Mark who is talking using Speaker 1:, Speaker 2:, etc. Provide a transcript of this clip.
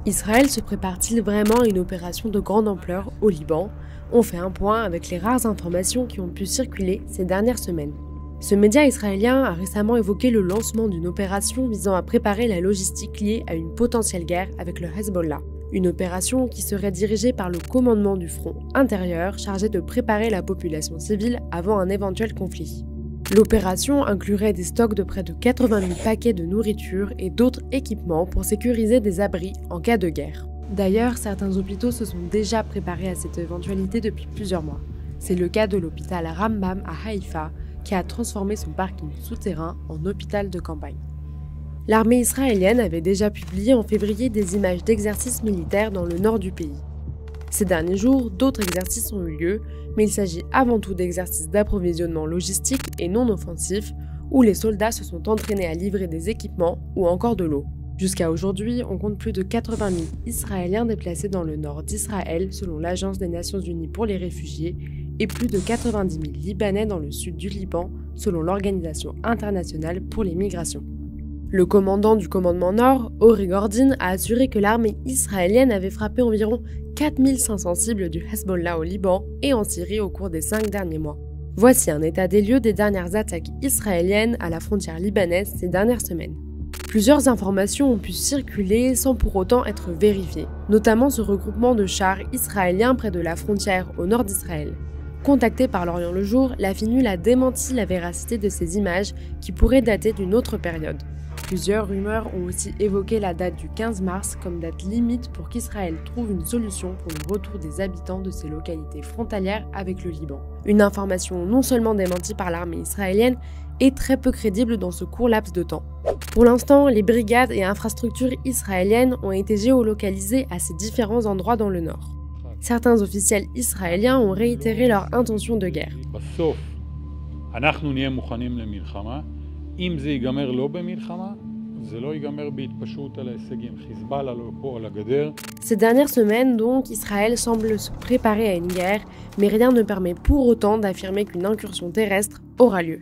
Speaker 1: Israël se prépare-t-il vraiment à une opération de grande ampleur au Liban? On fait un point avec les rares informations qui ont pu circuler ces dernières semaines. Ce média israélien a récemment évoqué le lancement d'une opération visant à préparer la logistique liée à une potentielle guerre avec le Hezbollah. Une opération qui serait dirigée par le commandement du front intérieur chargé de préparer la population civile avant un éventuel conflit. L'opération inclurait des stocks de près de 80 000 paquets de nourriture et d'autres équipements pour sécuriser des abris en cas de guerre. D'ailleurs, certains hôpitaux se sont déjà préparés à cette éventualité depuis plusieurs mois. C'est le cas de l'hôpital Rambam à Haïfa, qui a transformé son parking souterrain en hôpital de campagne. L'armée israélienne avait déjà publié en février des images d'exercices militaires dans le nord du pays. Ces derniers jours, d'autres exercices ont eu lieu, mais il s'agit avant tout d'exercices d'approvisionnement logistique et non offensifs, où les soldats se sont entraînés à livrer des équipements ou encore de l'eau. Jusqu'à aujourd'hui, on compte plus de 80 000 Israéliens déplacés dans le nord d'Israël, selon l'Agence des Nations Unies pour les réfugiés, et plus de 90 000 Libanais dans le sud du Liban, selon l'Organisation internationale pour les migrations. Le commandant du commandement Nord, Ori Gordin, a assuré que l'armée israélienne avait frappé environ 4500 cibles du Hezbollah au Liban et en Syrie au cours des 5 derniers mois. Voici un état des lieux des dernières attaques israéliennes à la frontière libanaise ces dernières semaines. Plusieurs informations ont pu circuler sans pour autant être vérifiées, notamment ce regroupement de chars israéliens près de la frontière au nord d'Israël. Contacté par l'Orient le Jour, la FINUL a démenti la véracité de ces images qui pourraient dater d'une autre période. Plusieurs rumeurs ont aussi évoqué la date du 15 mars comme date limite pour qu'Israël trouve une solution pour le retour des habitants de ces localités frontalières avec le Liban. Une information non seulement démentie par l'armée israélienne, et très peu crédible dans ce court laps de temps. Pour l'instant, les brigades et infrastructures israéliennes ont été géolocalisées à ces différents endroits dans le nord. Certains officiels israéliens ont réitéré leur intention de guerre. Ces dernières semaines, donc, Israël semble se préparer à une guerre, mais rien ne permet pour autant d'affirmer qu'une incursion terrestre aura lieu.